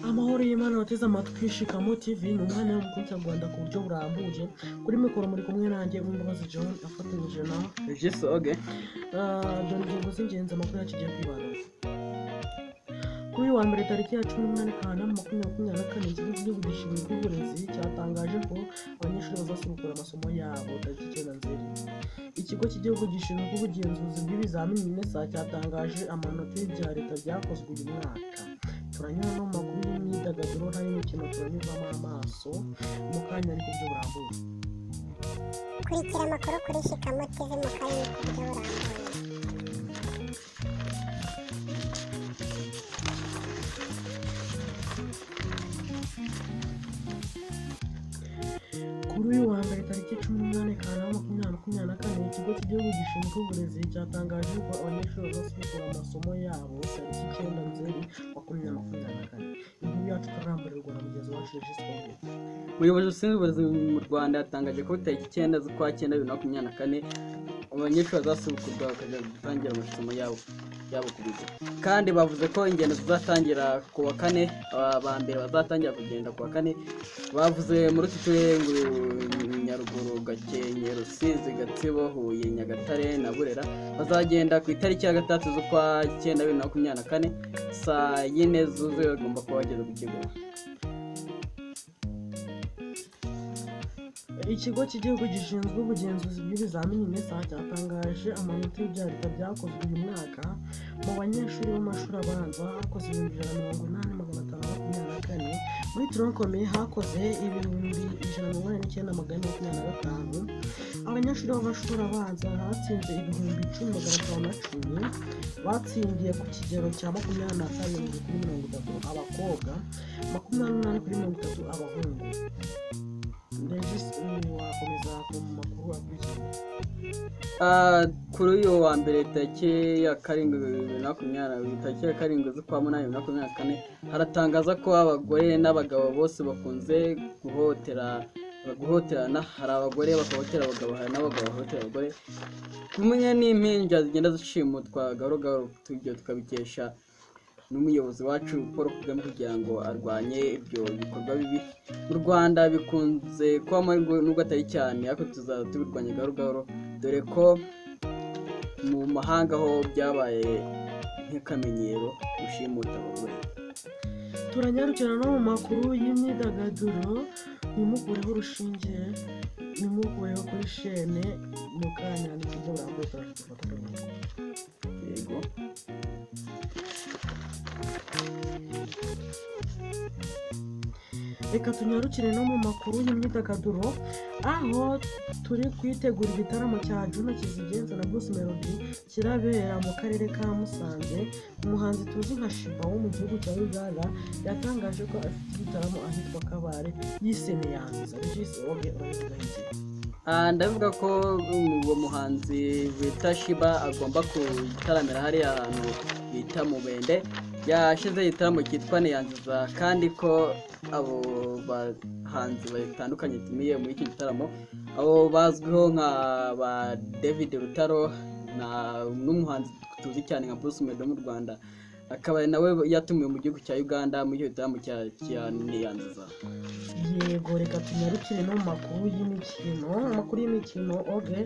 Amahoro y'Imana wateze amatwi Shikamo TV ni umwanya w'umukunzi wa Rwanda ku buryo burambuye. Kuri mikoro muri kumwe nanjye Uwimbabazi John afatanyije na Regis Oge. dore ingingo z'ingenzi amakuru yacu agiye kwibanda. Kuri uyu wa mbere tariki ya 18 Kanama 2024 ikigo cy'igihugu gishinzwe uburezi cyatangaje ko abanyeshuri bazasubukura amasomo yabo tariki 9 Nzeri. Ikigo cy'igihugu gishinzwe ubugenzuzi bw'ibizamini NESA cyatangaje amanota y'ibya leta byakozwe uyu mwaka. Turanyura no mu makuru y'imyidagaduro n'imikino turanyuzamo amaso mu kanya ariko byo burambuye. Kurikira amakuru kuri Shikamo TV mu kanya ku buryo burambuye. Kuri uyu wa mbere tariki 18 Kanama 2024 ikigo cy'igihugu gishinzwe uburezi cyatangaje ko abanyeshuri bazasubukura amasomo yabo tariki 9 Nzeri 2024. Inkuru yacu turamburirwa na mugenzi wacu Regis Oge. Umuyobozi ushinzwe uburezi mu Rwanda yatangaje ko tariki 9 z'ukwa 9 2024 abanyeshuri bazasubukurwa bakajya gutangira amasomo yabo ku bigo. Kandi bavuze ko ingendo zizatangira ku wa 4, aba mbere bazatangira kugenda ku wa 4. Bavuze muri utu turere Nyaruguru, Gakenke, Rusizi, Gatsibo, Huye, Nyagatare na Burera bazagenda ku itariki ya 3 z'ukwa 9 2024 saa 4 zuzuye bagomba kuba bageze ku kigo. Ikigo cy'igihugu gishinzwe ubugenzuzi bw'ibizamini NESA cyatangaje amanota y'ibya leta byakozwe uyu mwaka mu banyeshuri b'amashuri abanza hakoze 188,524, muri tronkomeye hakoze 189,525, abanyeshuri b'amashuri abanza hatsinze 10,510, batsindiye ku kigero cya 27/30 abakobwa, 28/30 abahungu. Regis wakomeza ku makuru akurikira. Kuri uyu wa mbere tariki ya 7 z'ukwa 8 2024 haratangaza ko abagore n'abagabo bose bakunze guhoterana. Hari abagore bakahotera abagabo, hari n'abagabo bahotera abagore. Kumenya n'impinja zigenda zishimutwa gahoro gahoro tujye tukabikesha n'umuyobozi wacu Paul Kagame kugira ngo arwanye ibyo bikorwa bibi. Mu Rwanda bikunze kuba nubwo atari cyane ariko tuzatubirwanya gahoro gahoro, dore ko mu mahanga ho byabaye nk'akamenyero gushimuta abagore. Turanyarukira no mu makuru y'imyidagaduro. Nimukureho urushinge, nimukureho kuri shene mu kanya ni ibyo burambuye turashaka kuvuga. Yego. Reka tunyarukire no mu makuru y'imyidagaduro, aho turi kwitegura igitaramo cya Juno Kizigenza na Bruce Melody kirabera mu karere ka Musanze. Umuhanzi tuzi nka Shiba wo mu gihugu cya Uganda yatangaje ko afite igitaramo ahitwa Kabare yise Neyanza. Regis Oge urabivuga iki? Ndavuga ko uwo muhanzi bita Shiba agomba kutaramira hariya ahantu bita Mubende. Yashyize igitaramo cyitwa Neyanza kandi ko abo bahanzi batandukanye tumiye muri iki gitaramo abo bazwiho nka ba David Rutaro n'umuhanzi tuzi cyane nka Bruce Melody mu Rwanda, akaba nawe yatumiwe mu gihugu cya Uganda muri icyo gitaramo cya Neyanza. Yego, reka tunyarukire no mu makuru y'imikino. Amakuru y'imikino Oge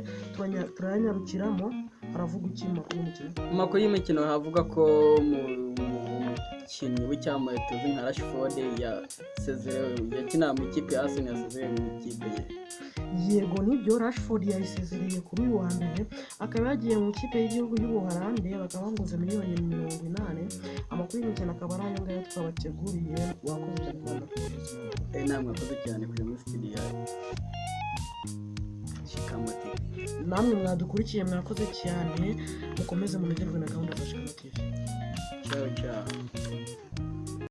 turayanyarukiramo. Haravuga iki mu makuru y'imikino? Mu makuru y'imikino havuga ko umukinnyi w'icyamamare tuzi nka Rashford yakina mu ikipe ya Arsenal yasezereye mu ikipe ye. Yego nibyo, Rashford yayisezereye kuri uyu wa mbere, akaba yagiye mu ikipe y'igihugu y'Ubuholande bakaba banguze miliyoni 80. Amakuru y'imikino akaba ari ayo ngayo twabateguriye. Wakoze cyane Rwanda kugeza namwe mwakoze cyane kuri muri studio Shikamo TV. namwe mwadukurikiye mwakoze cyane, mukomeze munegerwe na gahunda za Shikamo TV. Ciao ciao.